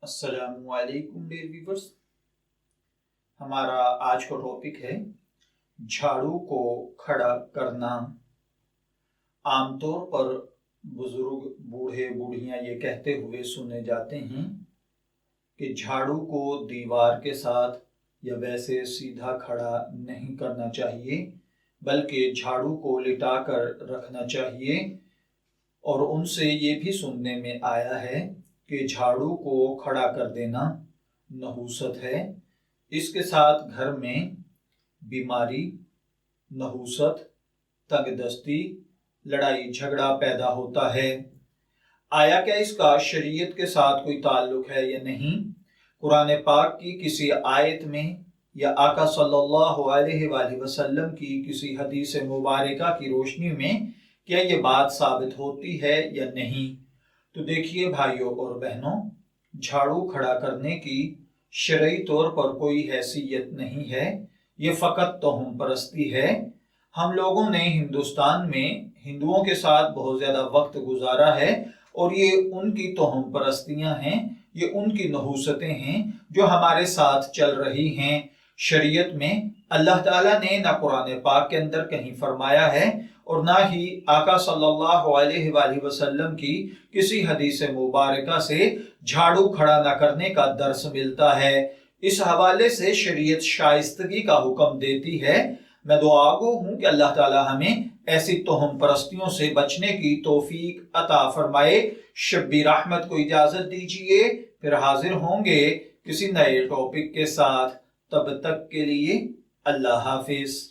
السلام علیکم dear viewers, ہمارا آج کا ٹاپک ہے جھاڑو کو کھڑا کرنا۔ عام طور پر بزرگ بوڑھے بوڑھیاں یہ کہتے ہوئے سنے جاتے ہیں کہ جھاڑو کو دیوار کے ساتھ یا ویسے سیدھا کھڑا نہیں کرنا چاہیے، بلکہ جھاڑو کو لٹا کر رکھنا چاہیے۔ اور ان سے یہ بھی سننے میں آیا ہے کہ جھاڑو کو کھڑا کر دینا نحوست ہے۔ اس کے ساتھ گھر میں بیماری، نحوست، تنگ دستی، لڑائی جھگڑا پیدا ہوتا ہے۔ آیا کیا اس کا شریعت کے ساتھ کوئی تعلق ہے یا نہیں؟ قرآن پاک کی کسی آیت میں یا آقا صلی اللہ علیہ وآلہ وسلم کی کسی حدیث مبارکہ کی روشنی میں کیا یہ بات ثابت ہوتی ہے یا نہیں؟ تو دیکھیے بھائیوں اور بہنوں، جھاڑو کھڑا کرنے کی شرعی طور پر کوئی حیثیت نہیں ہے، یہ فقط توہم پرستی ہے۔ ہم لوگوں نے ہندوستان میں ہندوؤں کے ساتھ بہت زیادہ وقت گزارا ہے، اور یہ ان کی توہم پرستیاں ہیں، یہ ان کی نحوستیں ہیں جو ہمارے ساتھ چل رہی ہیں۔ شریعت میں اللہ تعالیٰ نے نہ قرآن پاک کے اندر کہیں فرمایا ہے اور نہ ہی آقا صلی اللہ علیہ وآلہ وسلم کی کسی حدیث مبارکہ سے جھاڑو کھڑا نہ کرنے کا درس ملتا ہے۔ اس حوالے سے شریعت شائستگی کا حکم دیتی ہے۔ میں دعا گو ہوں کہ اللہ تعالیٰ ہمیں ایسی توہم پرستیوں سے بچنے کی توفیق عطا فرمائے۔ شبیر احمد کو اجازت دیجیے، پھر حاضر ہوں گے کسی نئے ٹاپک کے ساتھ۔ تب تک کے لیے اللہ حافظ۔